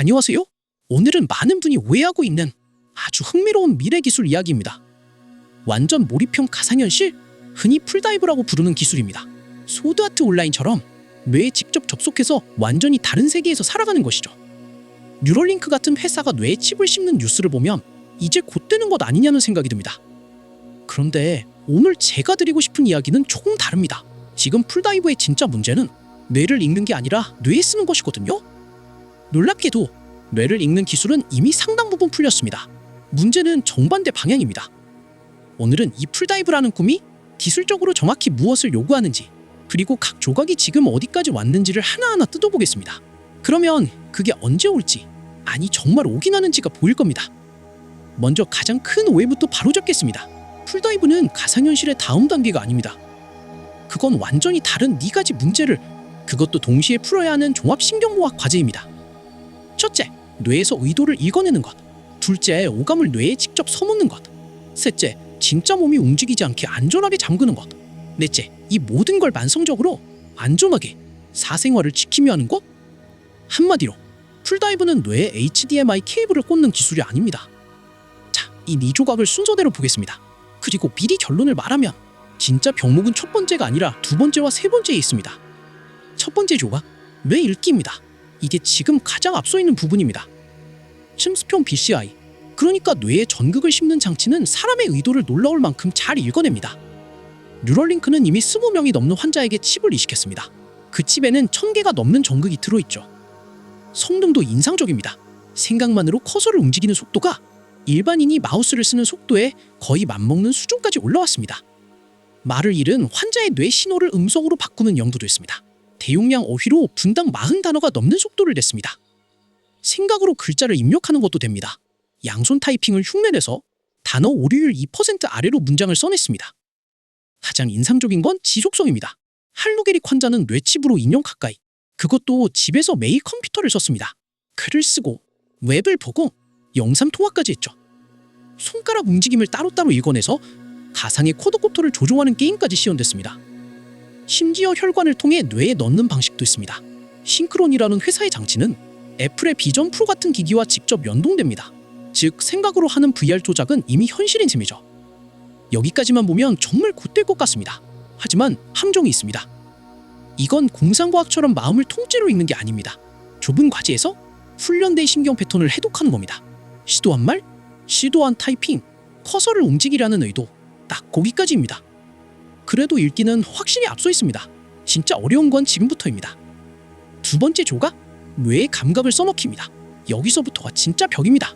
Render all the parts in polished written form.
안녕하세요. 오늘은 많은 분이 오해하고 있는 아주 흥미로운 미래 기술 이야기입니다. 완전 몰입형 가상현실, 흔히 풀다이브라고 부르는 기술입니다. 소드아트 온라인처럼 뇌에 직접 접속해서 완전히 다른 세계에서 살아가는 것이죠. 뉴럴링크 같은 회사가 뇌에 칩을 심는 뉴스를 보면 이제 곧 되는 것 아니냐는 생각이 듭니다. 그런데 오늘 제가 드리고 싶은 이야기는 조금 다릅니다. 지금 풀다이브의 진짜 문제는 뇌를 읽는 게 아니라 뇌에 쓰는 것이거든요. 놀랍게도 뇌를 읽는 기술은 이미 상당 부분 풀렸습니다. 문제는 정반대 방향입니다. 오늘은 이 풀다이브라는 꿈이 기술적으로 정확히 무엇을 요구하는지, 그리고 각 조각이 지금 어디까지 왔는지를 하나하나 뜯어보겠습니다. 그러면 그게 언제 올지, 아니 정말 오긴 하는지가 보일 겁니다. 먼저 가장 큰 오해부터 바로잡겠습니다. 풀다이브는 가상현실의 다음 단계가 아닙니다. 그건 완전히 다른 네 가지 문제를 그것도 동시에 풀어야 하는 종합신경공학 과제입니다. 첫째, 뇌에서 의도를 읽어내는 것. 둘째, 오감을 뇌에 직접 서묻는 것. 셋째, 진짜 몸이 움직이지 않게 안전하게 잠그는 것. 넷째, 이 모든 걸 만성적으로 안전하게 사생활을 지키며 하는 것. 한마디로 풀다이브는 뇌에 HDMI 케이블을 꽂는 기술이 아닙니다. 자, 이 네 조각을 순서대로 보겠습니다. 그리고 미리 결론을 말하면 진짜 병목은 첫 번째가 아니라 두 번째와 세 번째에 있습니다. 첫 번째 조각, 뇌 읽기입니다. 이게 지금 가장 앞서 있는 부분입니다. 침수평 BCI, 그러니까 뇌에 전극을 심는 장치는 사람의 의도를 놀라울 만큼 잘 읽어냅니다. 뉴럴링크는 이미 20명이 넘는 환자에게 칩을 이식했습니다. 그 칩에는 1000개가 넘는 전극이 들어있죠. 성능도 인상적입니다. 생각만으로 커서를 움직이는 속도가 일반인이 마우스를 쓰는 속도에 거의 맞먹는 수준까지 올라왔습니다. 말을 잃은 환자의 뇌 신호를 음성으로 바꾸는 연구도 있습니다. 대용량 어휘로 분당 40단어가 넘는 속도를 냈습니다. 생각으로 글자를 입력하는 것도 됩니다. 양손 타이핑을 흉내내서 단어 오류율 2% 아래로 문장을 써냈습니다. 가장 인상적인 건 지속성입니다. 할루게릭 환자는 뇌칩으로 2년 가까이, 그것도 집에서 매일 컴퓨터를 썼습니다. 글을 쓰고 웹을 보고 영상 통화까지 했죠. 손가락 움직임을 따로따로 읽어내서 가상의 쿼드코프터를 조종하는 게임까지 시연됐습니다. 심지어 혈관을 통해 뇌에 넣는 방식도 있습니다. 싱크론이라는 회사의 장치는 애플의 비전 프로 같은 기기와 직접 연동됩니다. 즉, 생각으로 하는 VR 조작은 이미 현실인 셈이죠. 여기까지만 보면 정말 곧될 것 같습니다. 하지만 함정이 있습니다. 이건 공상과학처럼 마음을 통째로 읽는 게 아닙니다. 좁은 과제에서 훈련된 신경 패턴을 해독하는 겁니다. 시도한 말, 시도한 타이핑, 커서를 움직이라는 의도, 딱 거기까지입니다. 그래도 읽기는 확실히 앞서 있습니다. 진짜 어려운 건 지금부터입니다. 두 번째 조각, 뇌의 감각을 써넣기입니다. 여기서부터가 진짜 벽입니다.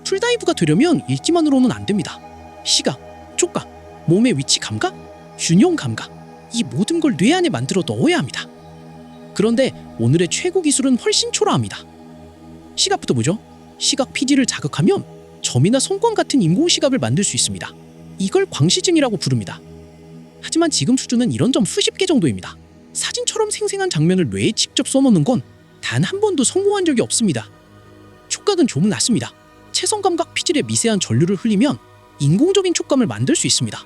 풀다이브가 되려면 읽기만으로는 안 됩니다. 시각, 촉각, 몸의 위치 감각, 균형 감각, 이 모든 걸 뇌 안에 만들어 넣어야 합니다. 그런데 오늘의 최고 기술은 훨씬 초라합니다. 시각부터 보죠. 시각 PD를 자극하면 점이나 성광 같은 인공시각을 만들 수 있습니다. 이걸 광시증이라고 부릅니다. 하지만 지금 수준은 이런 점 수십 개 정도입니다. 사진처럼 생생한 장면을 뇌에 직접 써놓는 건 단 한 번도 성공한 적이 없습니다. 촉각은 좀 낫습니다. 체성감각 피질에 미세한 전류를 흘리면 인공적인 촉감을 만들 수 있습니다.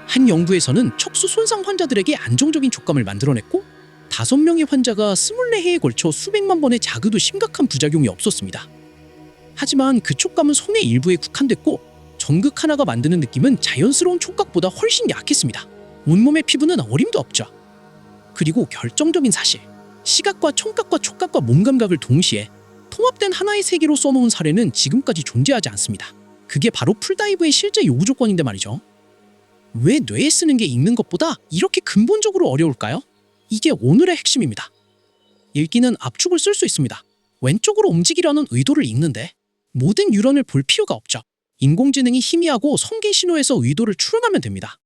한 연구에서는 척수 손상 환자들에게 안정적인 촉감을 만들어냈고 5명의 환자가 24회에 걸쳐 수백만 번의 자극도 심각한 부작용이 없었습니다. 하지만 그 촉감은 손의 일부에 국한됐고 전극 하나가 만드는 느낌은 자연스러운 촉각보다 훨씬 약했습니다. 온몸의 피부는 어림도 없죠. 그리고 결정적인 사실, 시각과 청각과 촉각과 몸감각을 동시에 통합된 하나의 세계로 써놓은 사례는 지금까지 존재하지 않습니다. 그게 바로 풀다이브의 실제 요구 조건인데 말이죠. 왜 뇌에 쓰는 게 읽는 것보다 이렇게 근본적으로 어려울까요? 이게 오늘의 핵심입니다. 읽기는 압축을 쓸 수 있습니다. 왼쪽으로 움직이려는 의도를 읽는데 모든 뉴런을 볼 필요가 없죠. 인공지능이 희미하고 성기 신호에서 의도를 추론하면 됩니다.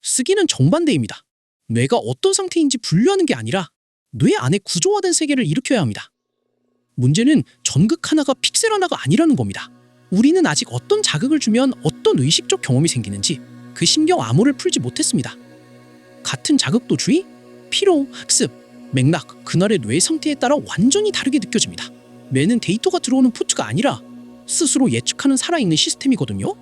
쓰기는 정반대입니다. 뇌가 어떤 상태인지 분류하는 게 아니라 뇌 안에 구조화된 세계를 일으켜야 합니다. 문제는 전극 하나가 픽셀 하나가 아니라는 겁니다. 우리는 아직 어떤 자극을 주면 어떤 의식적 경험이 생기는지 그 신경 암호를 풀지 못했습니다. 같은 자극도 주의, 피로, 학습, 맥락, 그날의 뇌 상태에 따라 완전히 다르게 느껴집니다. 뇌는 데이터가 들어오는 포트가 아니라 스스로 예측하는 살아있는 시스템이거든요.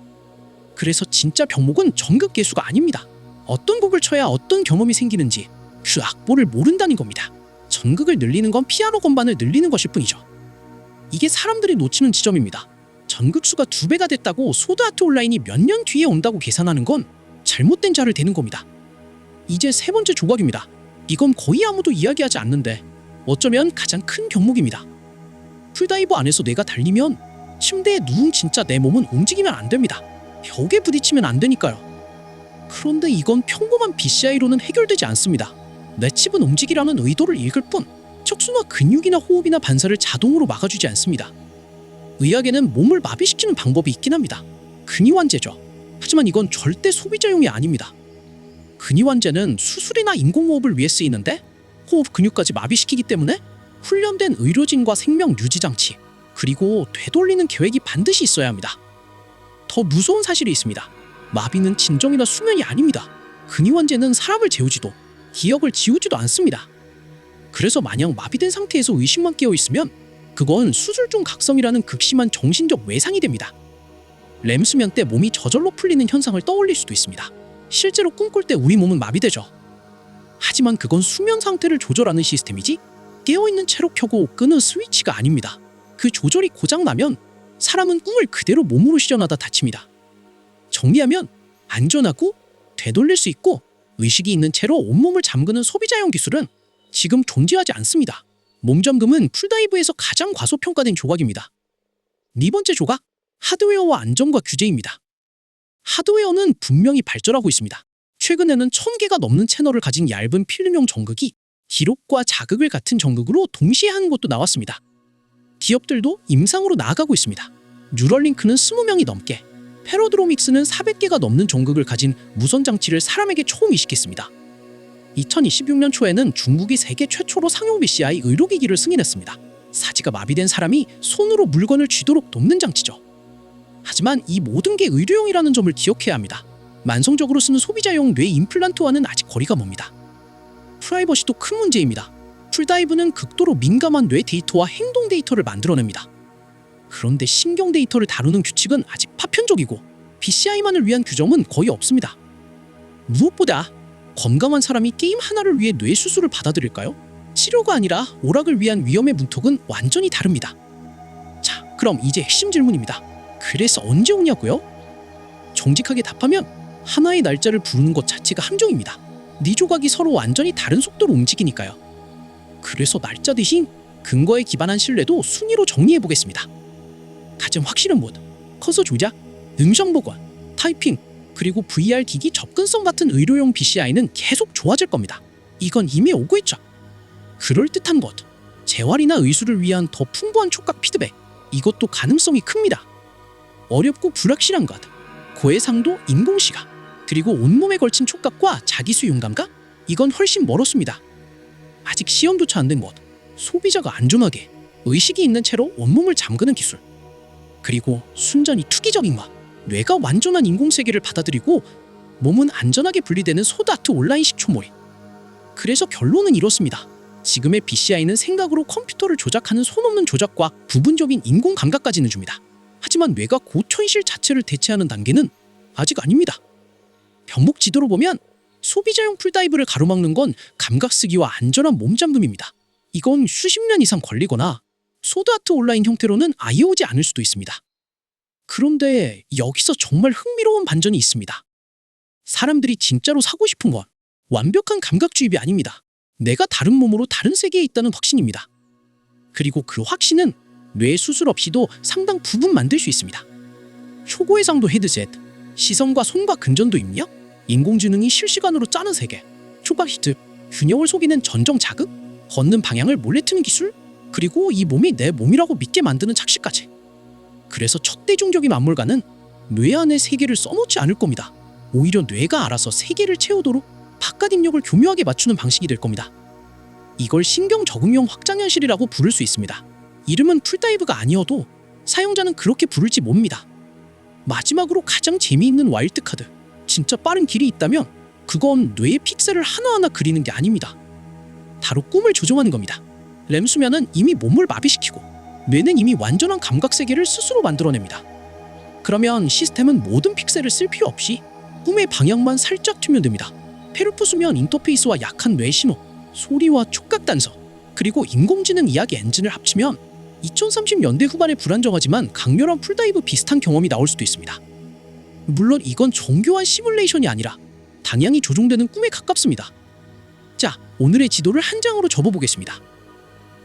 그래서 진짜 병목은 전극 계수가 아닙니다. 어떤 곡을 쳐야 어떤 경험이 생기는지 그 악보를 모른다는 겁니다. 전극을 늘리는 건 피아노 건반을 늘리는 것일 뿐이죠. 이게 사람들이 놓치는 지점입니다. 전극수가 2배가 됐다고 소드 아트 온라인이 몇 년 뒤에 온다고 계산하는 건 잘못된 자를 대는 겁니다. 이제 3번째 조각입니다. 이건 거의 아무도 이야기하지 않는데 어쩌면 가장 큰 경목입니다. 풀다이브 안에서 뇌가 달리면 침대에 누운 진짜 내 몸은 움직이면 안 됩니다. 벽에 부딪히면 안 되니까요. 그런데 이건 평범한 BCI로는 해결되지 않습니다. 내 칩은 움직이라는 의도를 읽을 뿐 척수나 근육이나 호흡이나 반사를 자동으로 막아주지 않습니다. 의학에는 몸을 마비시키는 방법이 있긴 합니다. 근위환제죠. 하지만 이건 절대 소비자용이 아닙니다. 근위환제는 수술이나 인공호흡을 위해 쓰이는데 호흡 근육까지 마비시키기 때문에 훈련된 의료진과 생명 유지 장치 그리고 되돌리는 계획이 반드시 있어야 합니다. 더 무서운 사실이 있습니다. 마비는 진정이나 수면이 아닙니다. 근위환제는 사람을 재우지도 기억을 지우지도 않습니다. 그래서 마냥 마비된 상태에서 의식만 깨어있으면 그건 수술 중 각성이라는 극심한 정신적 외상이 됩니다. 렘 수면 때 몸이 저절로 풀리는 현상을 떠올릴 수도 있습니다. 실제로 꿈꿀 때 우리 몸은 마비되죠. 하지만 그건 수면 상태를 조절하는 시스템이지 깨어있는 채로 켜고 끄는 스위치가 아닙니다. 그 조절이 고장나면 사람은 꿈을 그대로 몸으로 실현하다 다칩니다. 정리하면 안전하고 되돌릴 수 있고 의식이 있는 채로 온몸을 잠그는 소비자용 기술은 지금 존재하지 않습니다. 몸잠금은 풀다이브에서 가장 과소평가된 조각입니다. 2번째 조각, 하드웨어와 안전과 규제입니다. 하드웨어는 분명히 발전하고 있습니다. 최근에는 1000개가 넘는 채널을 가진 얇은 필름용 전극이 기록과 자극을 같은 전극으로 동시에 하는 것도 나왔습니다. 기업들도 임상으로 나아가고 있습니다. 뉴럴링크는 20명이 넘게, 패러드로믹스는 400개가 넘는 전극을 가진 무선 장치를 사람에게 처음 이식했습니다. 2026년 초에는 중국이 세계 최초로 상용 BCI 의료기기를 승인했습니다. 사지가 마비된 사람이 손으로 물건을 쥐도록 돕는 장치죠. 하지만 이 모든 게 의료용이라는 점을 기억해야 합니다. 만성적으로 쓰는 소비자용 뇌 임플란트와는 아직 거리가 멉니다. 프라이버시도 큰 문제입니다. 풀다이브는 극도로 민감한 뇌 데이터와 행동 데이터를 만들어냅니다. 그런데 신경 데이터를 다루는 규칙은 아직 파편적이고 BCI만을 위한 규정은 거의 없습니다. 무엇보다 건강한 사람이 게임 하나를 위해 뇌 수술을 받아들일까요? 치료가 아니라 오락을 위한 위험의 문턱은 완전히 다릅니다. 자, 그럼 이제 핵심 질문입니다. 그래서 언제 오냐고요? 정직하게 답하면 하나의 날짜를 부르는 것 자체가 함정입니다. 네 조각이 서로 완전히 다른 속도로 움직이니까요. 그래서 날짜 대신 근거에 기반한 신뢰도 순위로 정리해보겠습니다. 가장 확실한 것, 커서 조작, 음성 보관, 타이핑, 그리고 VR 기기 접근성 같은 의료용 BCI는 계속 좋아질 겁니다. 이건 이미 오고 있죠. 그럴듯한 것, 재활이나 의술을 위한 더 풍부한 촉각 피드백, 이것도 가능성이 큽니다. 어렵고 불확실한 것, 고해상도 인공시각, 그리고 온몸에 걸친 촉각과 자기수 윤감각, 이건 훨씬 멀었습니다. 아직 시험조차 안 된 것, 소비자가 안전하게 의식이 있는 채로 온몸을 잠그는 기술, 그리고 순전히 투기적인 것, 뇌가 완전한 인공세계를 받아들이고 몸은 안전하게 분리되는 소드아트 온라인식 초몰입. 그래서 결론은 이렇습니다. 지금의 BCI는 생각으로 컴퓨터를 조작하는 손 없는 조작과 부분적인 인공 감각까지는 줍니다. 하지만 뇌가 고현실 자체를 대체하는 단계는 아직 아닙니다. 병목 지도로 보면 소비자용 풀다이브를 가로막는 건 감각 쓰기와 안전한 몸잠금입니다. 이건 수십 년 이상 걸리거나 소드아트 온라인 형태로는 아예 오지 않을 수도 있습니다. 그런데 여기서 정말 흥미로운 반전이 있습니다. 사람들이 진짜로 사고 싶은 건 완벽한 감각 주입이 아닙니다. 내가 다른 몸으로 다른 세계에 있다는 확신입니다. 그리고 그 확신은 뇌 수술 없이도 상당 부분 만들 수 있습니다. 초고해상도 헤드셋, 시선과 손과 근전도 입력, 인공지능이 실시간으로 짜는 세계, 초각 히트, 균형을 속이는 전정 자극, 걷는 방향을 몰래 트는 기술, 그리고 이 몸이 내 몸이라고 믿게 만드는 착시까지. 그래서 첫 대중적인 막물가는 뇌 안에 세계를 써놓지 않을 겁니다. 오히려 뇌가 알아서 세계를 채우도록 바깥 입력을 교묘하게 맞추는 방식이 될 겁니다. 이걸 신경 적응형 확장현실이라고 부를 수 있습니다. 이름은 풀다이브가 아니어도 사용자는 그렇게 부를지 몹니다. 마지막으로 가장 재미있는 와일드카드, 진짜 빠른 길이 있다면 그건 뇌의 픽셀을 하나하나 그리는 게 아닙니다. 바로 꿈을 조종하는 겁니다. 렘 수면은 이미 몸을 마비시키고 뇌는 이미 완전한 감각세계를 스스로 만들어냅니다. 그러면 시스템은 모든 픽셀을 쓸 필요 없이 꿈의 방향만 살짝 틀면 됩니다. 페르프 수면 인터페이스와 약한 뇌 신호, 소리와 촉각 단서, 그리고 인공지능 이야기 엔진을 합치면 2030년대 후반의 불안정하지만 강렬한 풀다이브 비슷한 경험이 나올 수도 있습니다. 물론 이건 정교한 시뮬레이션이 아니라 당연히 조종되는 꿈에 가깝습니다. 자, 오늘의 지도를 한 장으로 접어보겠습니다.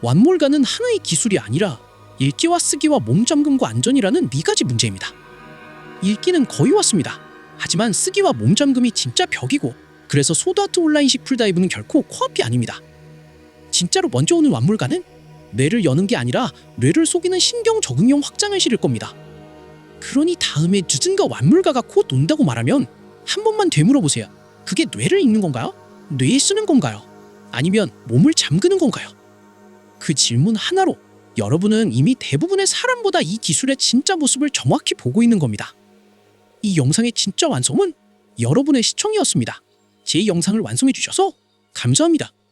완몰가는 하나의 기술이 아니라 읽기와 쓰기와 몸잠금과 안전이라는 네 가지 문제입니다. 읽기는 거의 왔습니다. 하지만 쓰기와 몸잠금이 진짜 벽이고, 그래서 소드아트 온라인식 풀다이브는 결코 코앞이 아닙니다. 진짜로 먼저 오는 완몰가는 뇌를 여는 게 아니라 뇌를 속이는 신경 적응형 확장을 실을 겁니다. 그러니 다음에 늦은가 완몰가가 곧 온다고 말하면 한 번만 되물어보세요. 그게 뇌를 읽는 건가요? 뇌에 쓰는 건가요? 아니면 몸을 잠그는 건가요? 그 질문 하나로 여러분은 이미 대부분의 사람보다 이 기술의 진짜 모습을 정확히 보고 있는 겁니다. 이 영상의 진짜 완성은 여러분의 시청이었습니다. 제 영상을 완성해 주셔서 감사합니다.